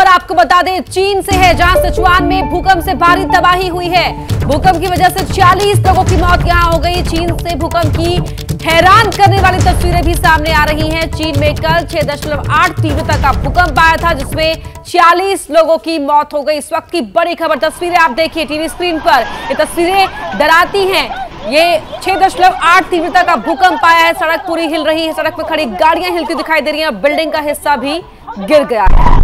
खबर आपको बता दें चीन से है, जहां सिचुआन में भूकंप से भारी तबाही हुई है। भूकंप की वजह से 46 लोगों की मौत यहां हो गई। चीन से भूकंप की हैरान करने वाली तस्वीरें भी सामने आ रही हैं। चीन में कल 6.8 तीव्रता का भूकंप आया था, जिसमें 46 लोगों की मौत हो गई। इस वक्त की बड़ी खबर, तस्वीरें आप देखिए टीवी स्क्रीन पर। ये तस्वीरें डराती हैं। ये 6.8 तीव्रता का भूकंप आया है। सड़क पूरी हिल रही है, सड़क पर खड़ी गाड़ियां हिलती दिखाई दे रही हैं। बिल्डिंग का हिस्सा भी गिर गया है।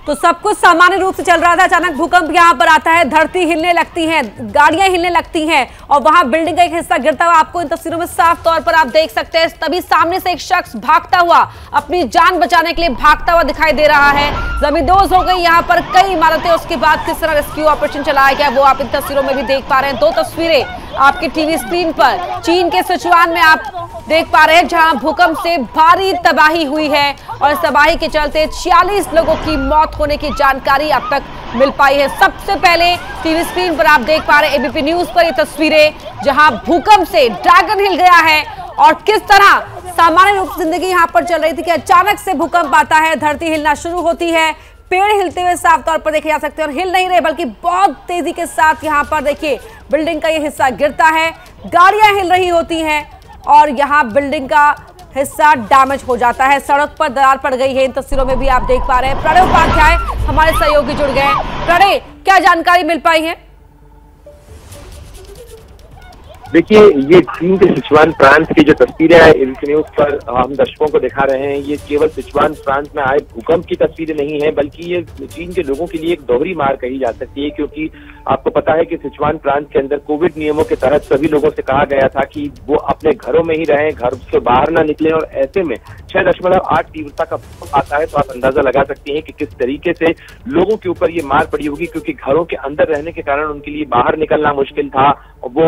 तो सब कुछ सामान्य रूप से चल रहा था, अचानक भूकंप यहां पर आता है, धरती हिलने लगती है, गाड़ियां हिलने लगती हैं और वहां बिल्डिंग का एक हिस्सा गिरता हुआ आपको इन तस्वीरों में साफ तौर पर आप देख सकते हैं। तभी सामने से एक शख्स भागता हुआ, अपनी जान बचाने के लिए भागता हुआ दिखाई दे रहा है। जमींदोज हो गई यहां पर कई इमारतें। उसके बाद किस तरह रेस्क्यू ऑपरेशन चलाया गया वो आप इन तस्वीरों में भी देख पा रहे हैं। दो तस्वीरें आपके टीवी स्क्रीन पर चीन के सिचुआन में आप देख पा रहे हैं, जहां भूकंप से भारी तबाही हुई है और इस तबाही के चलते 46 लोगों की मौत होने की जानकारी अब तक मिल पाई है। सबसे पहले टीवी स्क्रीन पर आप देख पा रहे हैं एबीपी न्यूज पर ये तस्वीरें, जहां भूकंप से ड्रैगन हिल गया है और किस तरह सामान्य रूप से जिंदगी यहां पर चल रही थी कि अचानक से भूकंप आता है, धरती हिलना शुरू होती है, पेड़ हिलते हुए साफ तौर पर देखे जा सकते हैं और हिल नहीं रहे बल्कि बहुत तेजी के साथ यहां पर देखिए बिल्डिंग का ये हिस्सा गिरता है, गाड़ियां हिल रही होती हैं और यहां बिल्डिंग का हिस्सा डैमेज हो जाता है। सड़क पर दरार पड़ गई है, इन तस्वीरों में भी आप देख पा रहे हैं। प्रणय उपाध्याय हमारे सहयोगी जुड़ गए हैं। प्रणय, क्या जानकारी मिल पाई है? देखिए, ये चीन के सिचुआन प्रांत की जो तस्वीरें हैं एबीपी न्यूज पर हम दर्शकों को दिखा रहे हैं, ये केवल सिचुआन प्रांत में आए भूकंप की तस्वीरें नहीं है, बल्कि ये चीन के लोगों के लिए एक दोहरी मार कही जा सकती है। क्योंकि आपको पता है कि सिचुआन प्रांत के अंदर कोविड नियमों के तहत सभी लोगों से कहा गया था कि वो अपने घरों में ही रहें, घर से बाहर ना निकलें और ऐसे में 6.8 तीव्रता का भूकंप आता है तो आप अंदाजा लगा सकते हैं कि किस तरीके से लोगों के ऊपर ये मार पड़ी होगी। क्योंकि घरों के अंदर रहने के कारण उनके लिए बाहर निकलना मुश्किल था, वो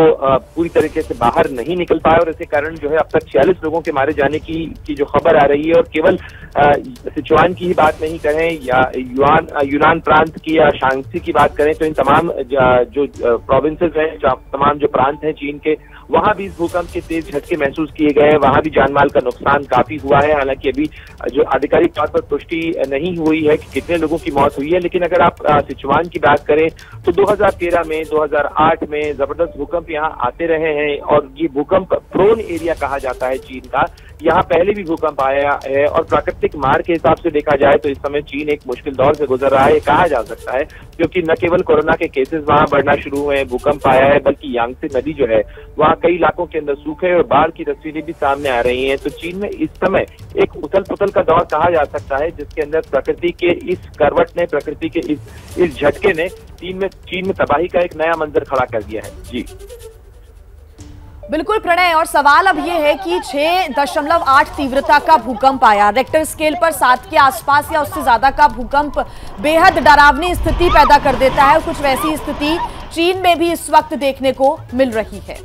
पूरी तरीके से बाहर नहीं निकल पाए और इसी कारण जो है अब तक 46 लोगों के मारे जाने की जो खबर आ रही है। और केवल सिचुआन की ही बात नहीं करें या यूनान प्रांत की या शांक्सी की बात करें तो इन तमाम जो प्रोविंसेस हैं, तमाम जो प्रांत हैं चीन के, वहां भी इस भूकंप के तेज झटके महसूस किए गए हैं। वहां भी जानमाल का नुकसान काफी हुआ है। हालांकि अभी जो आधिकारिक तौर पर पुष्टि नहीं हुई है कि कितने लोगों की मौत हुई है, लेकिन अगर आप सिचुआन की बात करें तो 2013 में, 2008 में जबरदस्त भूकंप यहाँ आते रहे हैं और ये भूकंप प्रोन एरिया कहा जाता है चीन का। यहाँ पहले भी भूकंप आया है और प्राकृतिक मार के हिसाब से देखा जाए तो इस समय चीन एक मुश्किल दौर से गुजर रहा है, कहा जा सकता है। क्योंकि न केवल कोरोना के केसेस वहां बढ़ना शुरू हुए हैं, भूकंप आया है, बल्कि यांगत्से नदी जो है वहां कई इलाकों के अंदर सूखे और बाढ़ की तस्वीरें भी सामने आ रही हैं। तो चीन में इस समय एक उथल पुथल का दौर कहा जा सकता है, जिसके अंदर प्रकृति के इस करवट ने, प्रकृति के इस झटके ने चीन में तबाही का एक नया मंजर खड़ा कर दिया है। जी बिल्कुल प्रणय, और सवाल अब ये है कि 6.8 तीव्रता का भूकंप आया, रेक्टर स्केल पर 7 के आसपास या उससे ज्यादा का भूकंप बेहद डरावनी स्थिति पैदा कर देता है। कुछ वैसी स्थिति चीन में भी इस वक्त देखने को मिल रही है।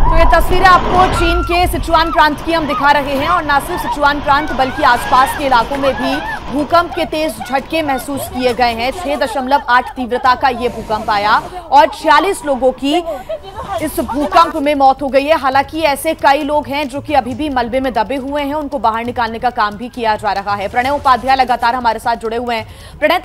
तो ये तस्वीरें आपको चीन के सिचुआन प्रांत की हम दिखा रहे हैं और न सिर्फ सिचुआन प्रांत बल्कि आसपास के इलाकों में भी भूकंप के तेज झटके महसूस किए गए हैं। 6.8 तीव्रता का ये भूकंप आया और 46 लोगों की इस भूकंप में मौत हो गई है। हालांकि ऐसे कई लोग हैं जो कि अभी भी मलबे में दबे हुए हैं, उनको बाहर निकालने का काम भी किया जा रहा है। प्रणय उपाध्याय लगातार हमारे साथ जुड़े हुए हैं। प्रणय,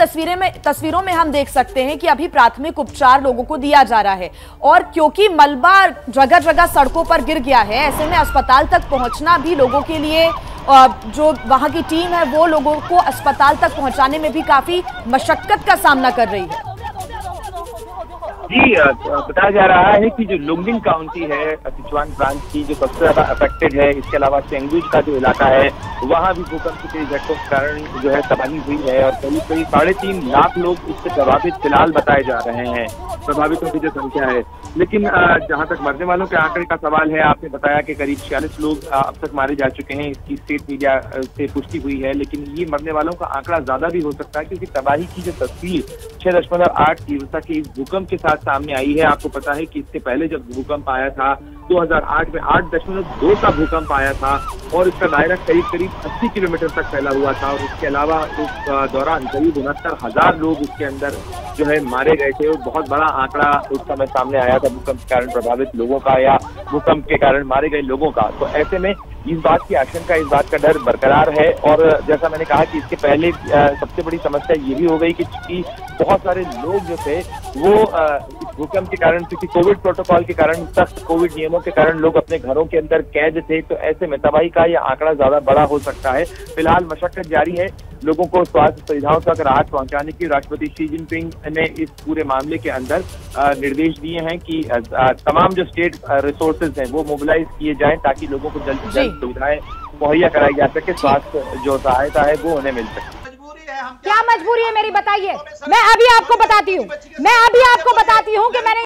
तस्वीरों में हम देख सकते हैं कि अभी प्राथमिक उपचार लोगों को दिया जा रहा है और क्योंकि मलबा जगह जगह सड़कों पर गिर गया है, ऐसे में अस्पताल तक पहुंचना भी लोगों के लिए, जो वहां की टीम है वो लोगों को अस्पताल तक पहुंचाने में भी काफी मशक्कत का सामना कर रही है। जी, बताया जा रहा है कि जो लुंगडिंग काउंटी है सिचुआन प्रांत की, जो सबसे ज्यादा अफेक्टेड है, इसके अलावा सेंगुज का जो इलाका है वहां भी भूकंप के तेज झटकों के कारण जो है तबाही हुई है और करीब 3.5 लाख लोग इससे प्रभावित फिलहाल बताए जा रहे हैं, प्रभावितों की जो संख्या है। लेकिन जहां तक मरने वालों के आंकड़े का सवाल है, आपने बताया कि करीब 46 लोग अब तक मारे जा चुके हैं, इसकी स्टेट मीडिया से पुष्टि हुई है। लेकिन ये मरने वालों का आंकड़ा ज्यादा भी हो सकता है क्योंकि तबाही की जो तस्वीर 6.8 तीव्रता के इस भूकंप के साथ सामने आई है। आपको पता है कि इससे पहले जब भूकंप आया था 2008 में 8.2 का भूकंप आया था और इसका दायरा करीब 80 किलोमीटर तक फैला हुआ था और इसके अलावा उस दौरान करीब 69,000 लोग इसके अंदर जो है मारे गए थे और बहुत बड़ा आंकड़ा उस समय सामने आया था भूकंप के कारण प्रभावित लोगों का या भूकंप के कारण मारे गए लोगों का। तो ऐसे में इस बात की आशंका, इस बात का डर बरकरार है और जैसा मैंने कहा कि इसके पहले सबसे बड़ी समस्या ये भी हो गई कि बहुत सारे लोग जो थे वो इस भूकंप के कारण, क्योंकि कोविड प्रोटोकॉल के कारण, सख्त कोविड नियमों के कारण लोग अपने घरों के अंदर कैद थे। तो ऐसे में तबाही का यह आंकड़ा ज्यादा बड़ा हो सकता है। फिलहाल मशक्कत जारी है लोगों को स्वास्थ्य सुविधाओं तक राहत पहुंचाने की। राष्ट्रपति शी जिनपिंग ने इस पूरे मामले के अंदर निर्देश दिए हैं कि तमाम जो स्टेट रिसोर्सेज हैं वो मोबिलाइज किए जाएं ताकि लोगों को जल्द से जल्द सुविधाएं मुहैया कराई जा सके, स्वास्थ्य जो सहायता है वो उन्हें मिल सके। क्या मजबूरी है मेरी, बताइए। मैं अभी आपको बताती हूँ कि मैंने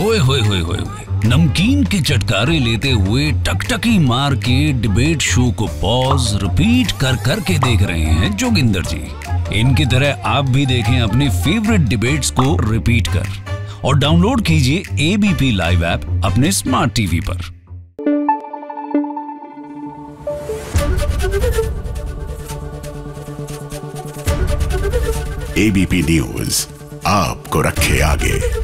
ओए होए होए होए नमकीन के चटकारे लेते हुए टकटकी मार के डिबेट शो को पॉज रिपीट कर करके देख रहे हैं जोगिंदर जी। इनकी तरह आप भी देखें अपने फेवरेट डिबेट्स को रिपीट कर और डाउनलोड कीजिए एबीपी लाइव ऐप अपने स्मार्ट टीवी पर। एबीपी न्यूज आपको रखे आगे।